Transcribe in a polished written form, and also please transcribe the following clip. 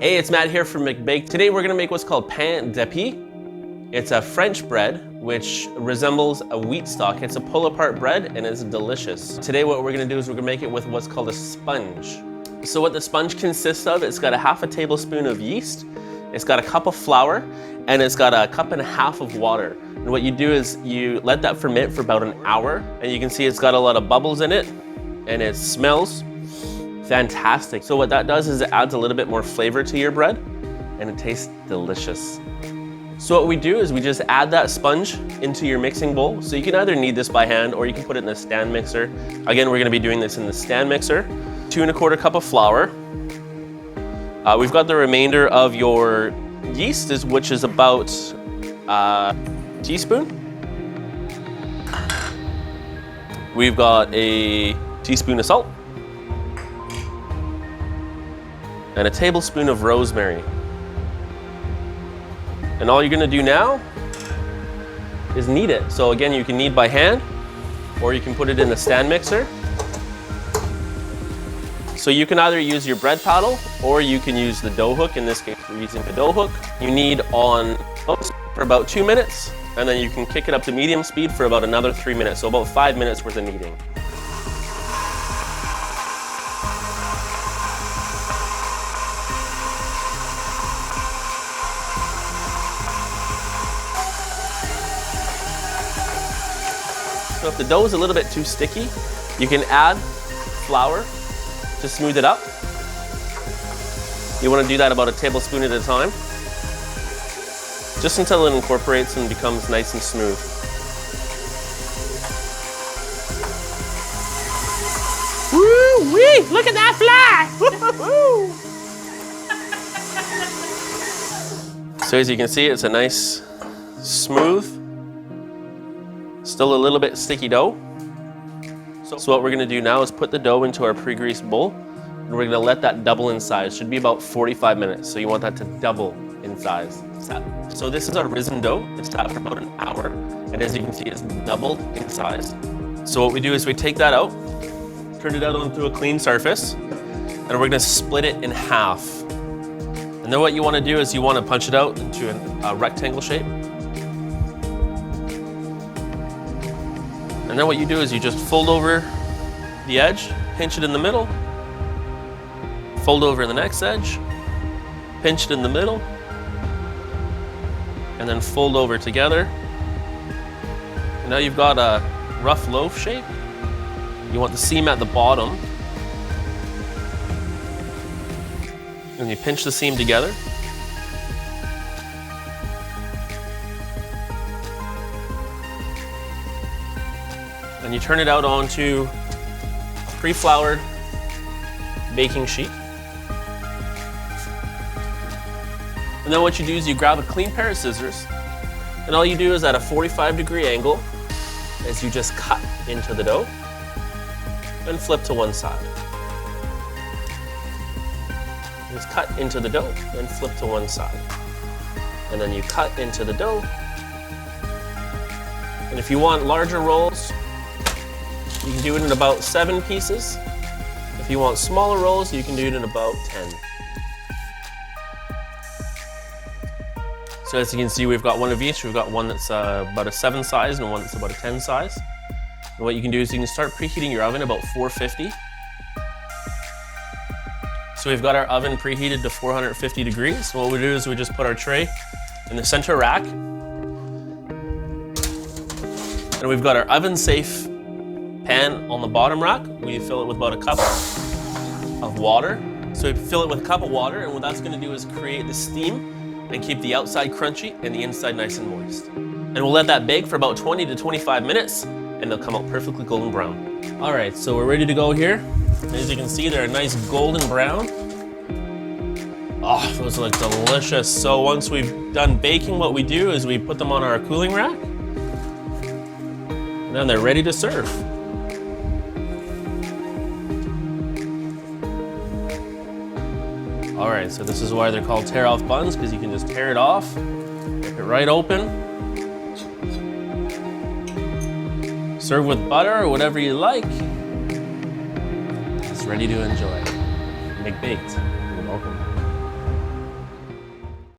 Hey, it's Matt here from Mcbaked. Today we're gonna make what's called pain d'épices. It's a French bread which resembles a wheat stock. It's a pull-apart bread and it's delicious. Today what we're gonna do is we're gonna make it with what's called a sponge. So what the sponge consists of, it's got a half a tablespoon of yeast, it's got a cup of flour, and it's got a cup and a half of water. And what you do is you let that ferment for about an hour, and you can see it's got a lot of bubbles in it, and it smells fantastic. So what that does is it adds a little bit more flavor to your bread, and it tastes delicious. So what we do is we just add that sponge into your mixing bowl. So you can either knead this by hand or you can put it in the stand mixer. Again, we're gonna be doing this in the stand mixer. 2 1/4 cup of flour. We've got the remainder of your yeast, which is about a teaspoon. We've got a teaspoon of salt and a tablespoon of rosemary. And all you're gonna do now is knead it. So again, you can knead by hand or you can put it in the stand mixer. So you can either use your bread paddle or you can use the dough hook. In this case, we're using the dough hook. You knead on for about 2 minutes, and then you can kick it up to medium speed for about another 3 minutes. So about 5 minutes worth of kneading. So if the dough is a little bit too sticky, you can add flour to smooth it up. You want to do that about a tablespoon at a time, just until it incorporates and becomes nice and smooth. Woo-wee! Look at that fly! So as you can see, it's a nice, smooth, still a little bit sticky dough. So what we're gonna do now is put the dough into our pre-greased bowl, and we're gonna let that double in size. Should be about 45 minutes, so you want that to double in size. So this is our risen dough. It's sat for about an hour, and as you can see, it's doubled in size. So what we do is we take that out, turn it out onto a clean surface, and we're gonna split it in half. And then what you wanna do is you wanna punch it out into a rectangle shape. And then what you do is you just fold over the edge, pinch it in the middle, fold over the next edge, pinch it in the middle, and then fold over together. And now you've got a rough loaf shape. You want the seam at the bottom. And you pinch the seam together. And you turn it out onto a pre-floured baking sheet. And then what you do is you grab a clean pair of scissors, and all you do is at a 45-degree angle is you just cut into the dough and flip to one side. Just cut into the dough and flip to one side. And then you cut into the dough. And if you want larger rolls, you can do it in about 7 pieces. If you want smaller rolls, you can do it in about 10. So as you can see, we've got one of each. We've got one that's about a 7 size and one that's about a 10 size. And what you can do is you can start preheating your oven about 450. So we've got our oven preheated to 450 degrees. So what we do is we just put our tray in the center rack. And we've got our oven-safe pan on the bottom rack. We fill it with about a cup of water. So we fill it with a cup of water, and what that's gonna do is create the steam and keep the outside crunchy and the inside nice and moist. And we'll let that bake for about 20 to 25 minutes, and they'll come out perfectly golden brown. All right, so we're ready to go here. As you can see, they're a nice golden brown. Oh, those look delicious. So once we've done baking, what we do is we put them on our cooling rack, and then they're ready to serve. All right, so this is why they're called tear-off buns, because you can just tear it off, rip it right open, serve with butter or whatever you like. It's ready to enjoy. Mcbaked. You're welcome.